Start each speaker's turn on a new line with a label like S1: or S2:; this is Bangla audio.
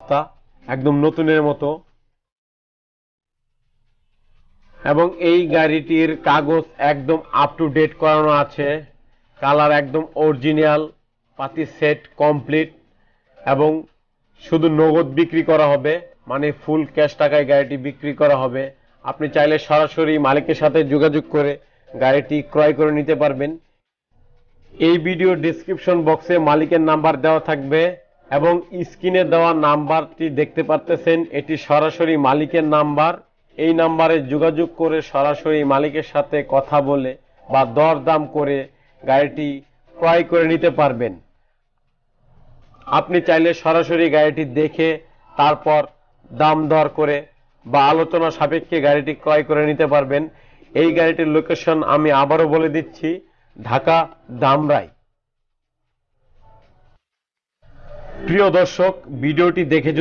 S1: তা একদম নতুনের মতো। এবং এই গাড়িটির কাগজ একদম আপ টু ডেট করানো আছে, কালার একদম অরিজিনাল, পাতি সেট কমপ্লিট। এবং শুধু নগদ বিক্রি করা হবে, মানে ফুল ক্যাশ টাকায় গাড়িটি বিক্রি করা হবে। আপনি চাইলে সরাসরি মালিকের সাথে যোগাযোগ করে গাড়িটি ক্রয় করে নিতে পারবেন। এই ভিডিও ডেসক্রিপশন বক্সে মালিকের নাম্বার দেওয়া থাকবে এবং স্ক্রিনে দেওয়া নাম্বারটি দেখতে পারতেছেন, এটি সরাসরি মালিকের নাম্বার। এই নাম্বারে যোগাযোগ করে সরাসরি মালিকের সাথে কথা বলে বা দরদাম করে গাড়িটি ক্রয় করে নিতে পারবেন। আপনি চাইলে সরাসরি গাড়িটি দেখে তারপর দাম দর করে বা আলোচনা সাপেক্ষে গাড়িটি ক্রয় করে নিতে পারবেন। এই গাড়িটির লোকেশন আমি আবারও বলে দিচ্ছি, ঢাকা ধামরাই। প্রিয় দর্শক, ভিডিওটি দেখে